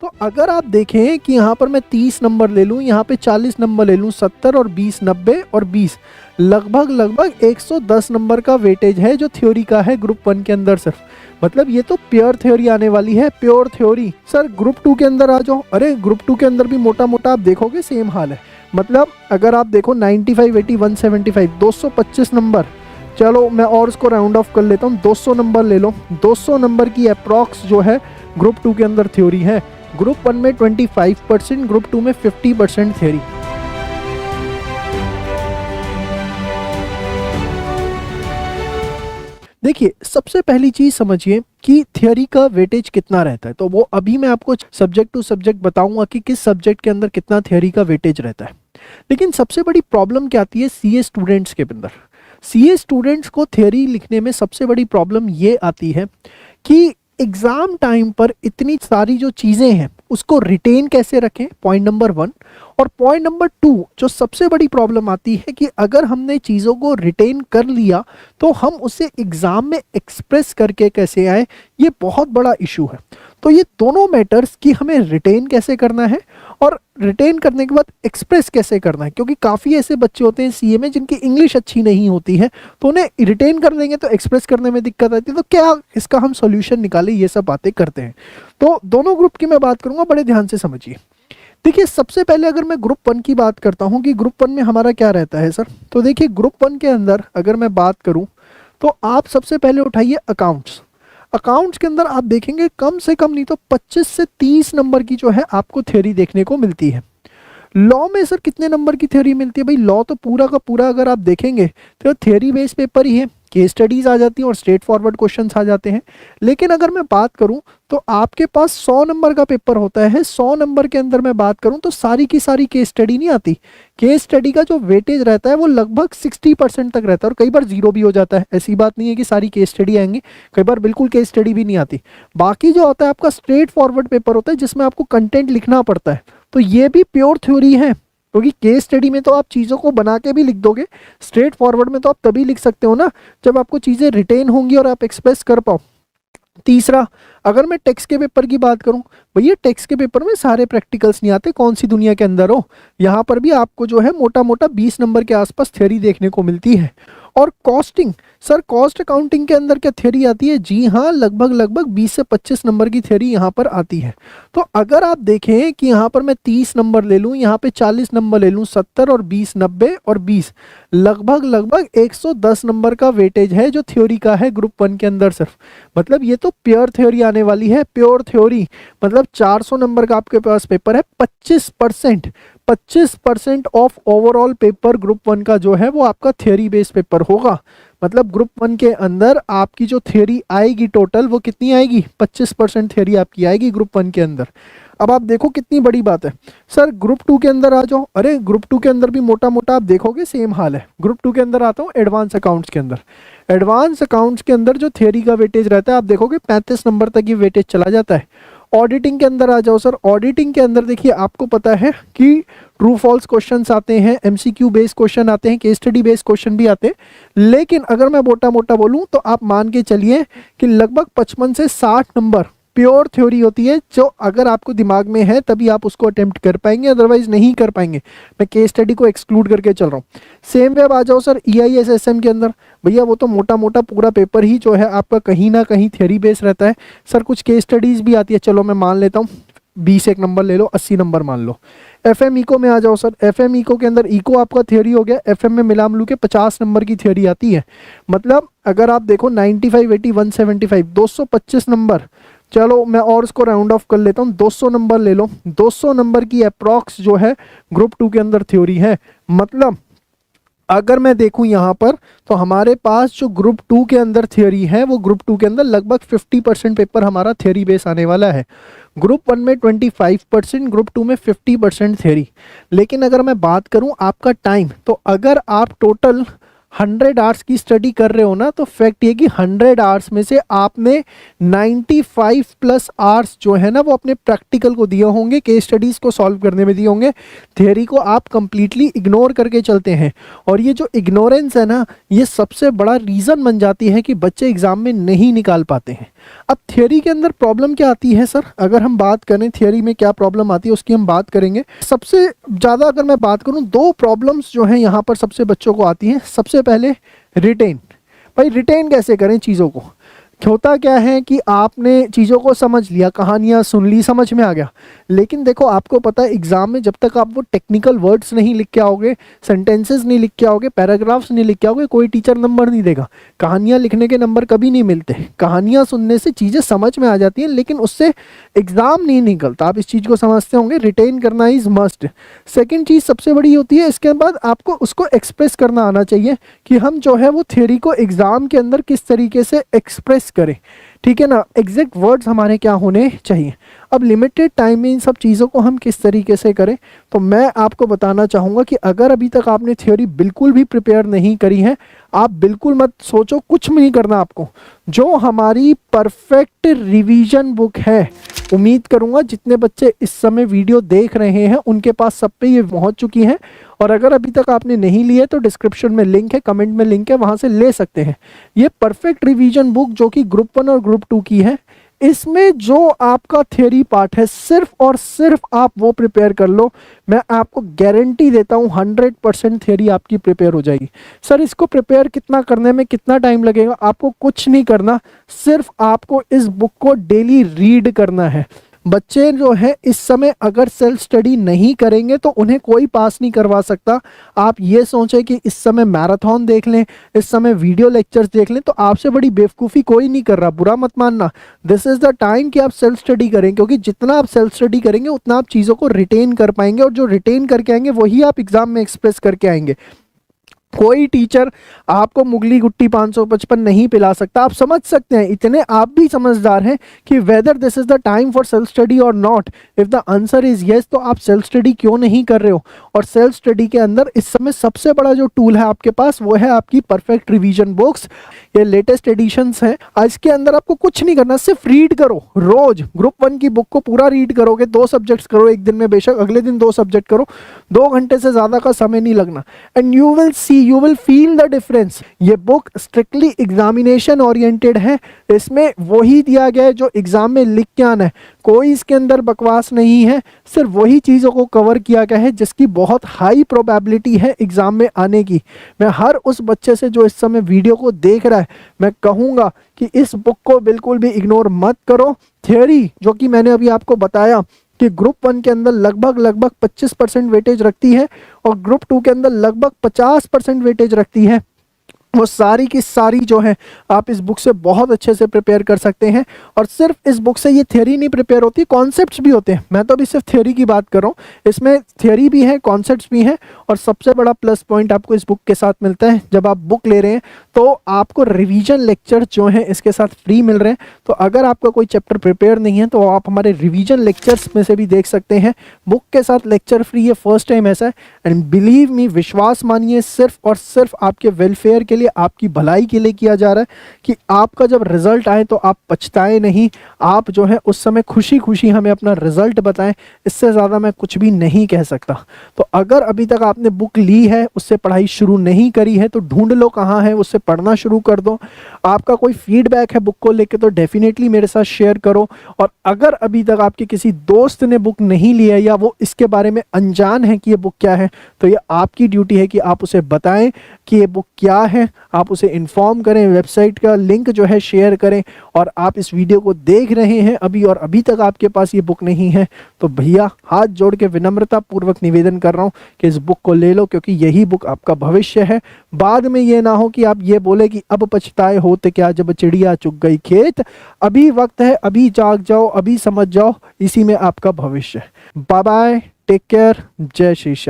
तो अगर आप देखें कि यहाँ पर मैं 30 नंबर ले लूँ, यहाँ पे 40 नंबर ले लूँ, 70 और 20, 90 और 20, लगभग 110 नंबर का वेटेज है जो थ्योरी का है ग्रुप 1 के अंदर सिर्फ। मतलब ये तो प्योर थ्योरी आने वाली है, प्योर थ्योरी। सर ग्रुप 2 के अंदर आ जाओ, अरे ग्रुप 2 के अंदर भी मोटा मोटा आप देखोगे सेम हाल है। मतलब अगर आप देखो 95, 80, 175, 225 नंबर, चलो मैं और इसको राउंड ऑफ कर लेता हूँ, 200 नंबर ले लो। 200 नंबर की अप्रॉक्स जो है ग्रुप 2 के अंदर थ्योरी है। ग्रुप 1 में 25%, ग्रुप 2 में 50% थ्योरी। देखिए सबसे पहली चीज समझिए कि थ्योरी का वेटेज कितना रहता है, तो वो अभी मैं आपको सब्जेक्ट टू सब्जेक्ट बताऊंगा कि किस सब्जेक्ट के अंदर कितना थ्योरी का वेटेज रहता है। लेकिन सबसे बड़ी प्रॉब्लम क्या आती है सीए स्टूडेंट्स के अंदर। सीए स्टूडेंट्स को थ्योरी लिखने में सबसे बड़ी प्रॉब्लम ये आती है कि एग्जाम टाइम पर इतनी सारी जो चीज़ें हैं उसको रिटेन कैसे रखें, पॉइंट नंबर 1। और पॉइंट नंबर 2 जो सबसे बड़ी प्रॉब्लम आती है कि अगर हमने चीज़ों को रिटेन कर लिया तो हम उसे एग्जाम में एक्सप्रेस करके कैसे आए, ये बहुत बड़ा इशू है। तो ये दोनों मैटर्स कि हमें रिटेन कैसे करना है और रिटेन करने के बाद एक्सप्रेस कैसे करना है, क्योंकि काफ़ी ऐसे बच्चे होते हैं सीए में जिनकी इंग्लिश अच्छी नहीं होती है, तो उन्हें रिटेन कर लेंगे तो एक्सप्रेस करने में दिक्कत आती है। तो क्या इसका हम सॉल्यूशन निकालें, ये सब बातें करते हैं। तो दोनों ग्रुप की मैं बात करूंगा, बड़े ध्यान से समझिए। देखिए सबसे पहले अगर मैं ग्रुप 1 की बात करता हूं कि ग्रुप 1 में हमारा क्या रहता है सर, तो देखिए ग्रुप 1 के अंदर अगर मैं बात करूं तो आप सबसे पहले उठाइए अकाउंट्स। अकाउंट्स के अंदर आप देखेंगे कम से कम नहीं तो 25 से 30 नंबर की जो है आपको थ्योरी देखने को मिलती है। लॉ में सर कितने नंबर की थ्योरी मिलती है? भाई लॉ तो पूरा का पूरा अगर आप देखेंगे तो थ्योरी बेस्ड पेपर ही है, केस स्टडीज आ जाती हैं और स्ट्रेट फॉरवर्ड क्वेश्चंस आ जाते हैं। लेकिन अगर मैं बात करूं तो आपके पास 100 नंबर का पेपर होता है। 100 नंबर के अंदर मैं बात करूं तो सारी की सारी केस स्टडी नहीं आती। केस स्टडी का जो वेटेज रहता है वो लगभग 60% तक रहता है और कई बार जीरो भी हो जाता है। ऐसी बात नहीं है कि सारी केस स्टडी आएंगी, कई बार बिल्कुल केस स्टडी भी नहीं आती। बाकी जो होता है आपका स्ट्रेट फॉरवर्ड पेपर होता है जिसमें आपको कंटेंट लिखना पड़ता है, तो ये भी प्योर थ्योरी है। क्योंकि केस स्टडी में तो आप चीज़ों को बना के भी लिख दोगे, स्ट्रेट फॉरवर्ड में तो आप तभी लिख सकते हो ना जब आपको चीज़ें रिटेन होंगी और आप एक्सप्रेस कर पाओ। तीसरा, अगर मैं टेक्स्ट के पेपर की बात करूं, भैया टेक्स्ट के पेपर में सारे प्रैक्टिकल्स नहीं आते, कौन सी दुनिया के अंदर हो। यहाँ पर भी आपको जो है मोटा मोटा 20 नंबर के आसपास थ्योरी देखने को मिलती है। और कॉस्टिंग, सर कॉस्ट अकाउंटिंग के अंदर क्या थ्योरी आती है? जी हाँ, लगभग 20 से 25 नंबर की थ्योरी यहाँ पर आती है। तो अगर आप देखें कि यहाँ पर मैं 30 नंबर ले लूँ, यहाँ पे 40 नंबर ले लूँ, 70 और 20, 90 और 20, लगभग 110 नंबर का वेटेज है जो थ्योरी का है ग्रुप 1 के अंदर सिर्फ। मतलब ये तो प्योर थ्योरी आने वाली है, प्योर थ्योरी। मतलब 400 नंबर का आपके पास पेपर है, 25% ऑफ ओवरऑल पेपर ग्रुप 1 का जो है वो आपका थ्योरी बेस्ड पेपर होगा। मतलब ग्रुप 1 के अंदर आपकी जो थ्योरी आएगी टोटल वो कितनी आएगी? 25% थ्योरी आपकी आएगी ग्रुप 1 के अंदर। अब आप देखो कितनी बड़ी बात है। सर ग्रुप 2 के अंदर आ जाओ, अरे ग्रुप 2 के अंदर भी मोटा मोटा आप देखोगे सेम हाल है। ग्रुप 2 के अंदर आता हूँ एडवांस अकाउंट्स के अंदर। एडवांस अकाउंट्स के अंदर जो थ्योरी का वेटेज रहता है आप देखोगे 35 नंबर तक ये वेटेज चला जाता है। ऑडिटिंग के अंदर आ जाओ सर, ऑडिटिंग के अंदर देखिए आपको पता है कि ट्रू फॉल्स क्वेश्चंस आते हैं, एमसीक्यू बेस्ड क्वेश्चन आते हैं, केस स्टडी बेस्ड क्वेश्चन भी आते हैं। लेकिन अगर मैं मोटा मोटा बोलूं तो आप मान के चलिए कि लगभग 55 से 60 नंबर प्योर थ्योरी होती है, जो अगर आपको दिमाग में है तभी आप उसको अटेम्प्ट कर पाएंगे, अदरवाइज नहीं कर पाएंगे। मैं केस स्टडी को एक्सक्लूड करके चल रहा हूँ। सेम वेब आ जाओ सर EISSM के अंदर, भैया वो तो मोटा मोटा पूरा पेपर ही जो है आपका कहीं ना कहीं थ्योरी बेस्ड रहता है। सर कुछ केस स्टडीज भी आती है, चलो मैं मान लेता हूँ 20 एक नंबर ले लो, 80 नंबर मान लो। FM इको में आ जाओ सर, FM इको के अंदर इको आपका थ्योरी हो गया, FM में मिला मिलू के 50 नंबर की थ्योरी आती है। मतलब अगर आप देखो 95, 80, 175, 225 नंबर, चलो मैं और इसको राउंड ऑफ कर लेता हूँ, 200 नंबर ले लो। 200 नंबर की अप्रॉक्स जो है ग्रुप 2 के अंदर थ्योरी है। मतलब अगर मैं देखूं यहाँ पर तो हमारे पास जो ग्रुप 2 के अंदर थ्योरी है वो ग्रुप 2 के अंदर लगभग 50% पेपर हमारा थ्योरी बेस आने वाला है। ग्रुप 1 में 25%, ग्रुप 2 में 50% थ्योरी। लेकिन अगर मैं बात करूं आपका टाइम, तो अगर आप टोटल 100 आवर्स की स्टडी कर रहे हो ना, तो फैक्ट ये कि 100 आवर्स में से आपने 95+ आवर्स जो है ना वो अपने प्रैक्टिकल को दिए होंगे, केस स्टडीज़ को सॉल्व करने में दिए होंगे। थ्योरी को आप कंप्लीटली इग्नोर करके चलते हैं और ये जो इग्नोरेंस है ना, ये सबसे बड़ा रीज़न बन जाती है कि बच्चे एग्जाम में नहीं निकाल पाते हैं। अब थियोरी के अंदर प्रॉब्लम क्या आती है सर, अगर हम बात करें थियोरी में क्या प्रॉब्लम आती है उसकी हम बात करेंगे। सबसे ज़्यादा अगर मैं बात करूं, दो प्रॉब्लम्स जो हैं यहाँ पर सबसे बच्चों को आती हैं। सबसे पहले रिटेन, भाई रिटेन कैसे करें चीज़ों को। होता क्या है कि आपने चीज़ों को समझ लिया, कहानियाँ सुन ली, समझ में आ गया, लेकिन देखो आपको पता है एग्ज़ाम में जब तक आप वो टेक्निकल वर्ड्स नहीं लिख के आओगे, सेंटेंसेस नहीं लिख के आओगे, पैराग्राफ्स नहीं लिख के आओगे, कोई टीचर नंबर नहीं देगा। कहानियाँ लिखने के नंबर कभी नहीं मिलते, कहानियाँ सुनने से चीज़ें समझ में आ जाती हैं, लेकिन उससे एग्ज़ाम नहीं निकलता। आप इस चीज़ को समझते होंगे, रिटेन करना इज़ मस्ट। सेकेंड चीज़ सबसे बड़ी होती है, इसके बाद आपको उसको एक्सप्रेस करना आना चाहिए कि हम जो है वो थ्योरी को एग्ज़ाम के अंदर किस तरीके से एक्सप्रेस करें, ठीक है ना। एग्जैक्ट वर्ड्स हमारे क्या होने चाहिए। अब लिमिटेड टाइम में इन सब चीज़ों को हम किस तरीके से करें, तो मैं आपको बताना चाहूँगा कि अगर अभी तक आपने थ्योरी बिल्कुल भी प्रिपेयर नहीं करी है, आप बिल्कुल मत सोचो, कुछ भी नहीं करना आपको। जो हमारी परफेक्ट रिवीजन बुक है, उम्मीद करूँगा जितने बच्चे इस समय वीडियो देख रहे हैं उनके पास सब पे ये पहुँच चुकी हैं, और अगर अभी तक आपने नहीं लिए तो डिस्क्रिप्शन में लिंक है, कमेंट में लिंक है, वहाँ से ले सकते हैं। ये परफेक्ट रिवीजन बुक जो कि ग्रुप 1 और ग्रुप 2 की है, इसमें जो आपका थ्योरी पार्ट है सिर्फ और सिर्फ आप वो प्रिपेयर कर लो, मैं आपको गारंटी देता हूँ 100% थ्योरी आपकी प्रिपेयर हो जाएगी। सर इसको प्रिपेयर कितना करने में कितना टाइम लगेगा, आपको कुछ नहीं करना, सिर्फ आपको इस बुक को डेली रीड करना है। बच्चे जो है इस समय अगर सेल्फ स्टडी नहीं करेंगे तो उन्हें कोई पास नहीं करवा सकता। आप ये सोचें कि इस समय मैराथन देख लें, इस समय वीडियो लेक्चर्स देख लें, तो आपसे बड़ी बेवकूफ़ी कोई नहीं कर रहा, बुरा मत मानना। दिस इज़ द टाइम कि आप सेल्फ स्टडी करें, क्योंकि जितना आप सेल्फ स्टडी करेंगे उतना आप चीज़ों को रिटेन कर पाएंगे, और जो रिटेन करके आएंगे वही आप एग्जाम में एक्सप्रेस करके आएंगे। कोई टीचर आपको मुगली गुट्टी 555 नहीं पिला सकता। आप समझ सकते हैं, इतने आप भी समझदार हैं कि whether this is the time for self study or not. If the answer is yes, तो आप सेल्फ स्टडी क्यों नहीं कर रहे हो। और सेल्फ स्टडी के अंदर इस समय सबसे बड़ा जो टूल है आपके पास वो है आपकी परफेक्ट रिवीजन बुक्स। ये लेटेस्ट एडिशंस हैं। इसके अंदर आपको कुछ नहीं करना, सिर्फ रीड करो। रोज ग्रुप 1 की बुक को पूरा रीड करोगे, 2 सब्जेक्ट्स करो एक दिन में, बेशक अगले दिन 2 सब्जेक्ट करो, 2 घंटे से ज्यादा का समय नहीं लगना, and you will see, you will feel the difference. ये बुक स्ट्रिक्टली एग्जामिनेशन ओरिएंटेड है। इसमें वही दिया गया है जो एग्जाम में लिख के आना है, कोई इसके अंदर बकवास नहीं है। सिर्फ वही चीज़ों को कवर किया गया है जिसकी बहुत हाई प्रोबेबिलिटी है एग्जाम में आने की। मैं हर उस बच्चे से जो इस समय वीडियो को देख रहा है, मैं कहूँगा कि इस बुक को बिल्कुल भी इग्नोर मत करो। थ्योरी जो कि मैंने अभी आपको बताया कि ग्रुप 1 के अंदर लगभग 25% वेटेज रखती है और ग्रुप 2 के अंदर लगभग 50% वेटेज रखती है, वो सारी की सारी जो है आप इस बुक से बहुत अच्छे से प्रिपेयर कर सकते हैं। और सिर्फ इस बुक से ये थ्योरी नहीं प्रिपेयर होती, कॉन्सेप्ट्स भी होते हैं। मैं तो अभी सिर्फ थ्योरी की बात कर रहा हूँ, इसमें थ्योरी भी है, कॉन्सेप्ट्स भी हैं। और सबसे बड़ा प्लस पॉइंट आपको इस बुक के साथ मिलता है, जब आप बुक ले रहे हैं तो आपको रिवीजन लेक्चर जो है इसके साथ फ्री मिल रहे हैं। तो अगर आपका कोई चैप्टर प्रिपेयर नहीं है तो आप हमारे रिवीजन लेक्चर्स में से भी देख सकते हैं। बुक के साथ लेक्चर फ्री है, फर्स्ट टाइम ऐसा है। एंड बिलीव मी, विश्वास मानिए, सिर्फ और सिर्फ आपके वेलफेयर के लिए, आपकी भलाई के लिए किया जा रहा है कि आपका जब रिजल्ट आए तो आप पछताए नहीं, आप जो है उस समय खुशी खुशी हमें अपना रिजल्ट बताएं। इससे ज़्यादा मैं कुछ भी नहीं कह सकता। तो अगर अभी तक आपने बुक ली है, उससे पढ़ाई शुरू नहीं करी है, तो ढूंढ लो कहाँ है, उससे पढ़ना शुरू कर दो। आपका कोई फीडबैक है बुक को लेकर तो डेफिनेटली मेरे साथ शेयर करो। और अगर अभी तक आपके किसी दोस्त ने बुक नहीं ली है या वो इसके बारे में अनजान है कि ये बुक क्या है, तो ये आपकी ड्यूटी है कि आप उसे बताएं कि ये बुक क्या है, आप उसे इन्फॉर्म करें, वेबसाइट का लिंक जो है शेयर करें। और आप इस वीडियो को देख रहे हैं अभी और अभी तक आपके पास ये बुक नहीं है, तो भैया हाथ जोड़ के विनम्रता पूर्वक निवेदन कर रहा हूँ कि इस बुक को ले लो, क्योंकि यही बुक आपका भविष्य है। बाद में ये ना हो कि आप ये बोले कि अब पछताए होते क्या जब चिड़िया चुग गई खेत। अभी वक्त है, अभी जाग जाओ, अभी समझ जाओ, इसी में आपका भविष्य है। बाय बाय, टेक केयर, जय श्री श्याम।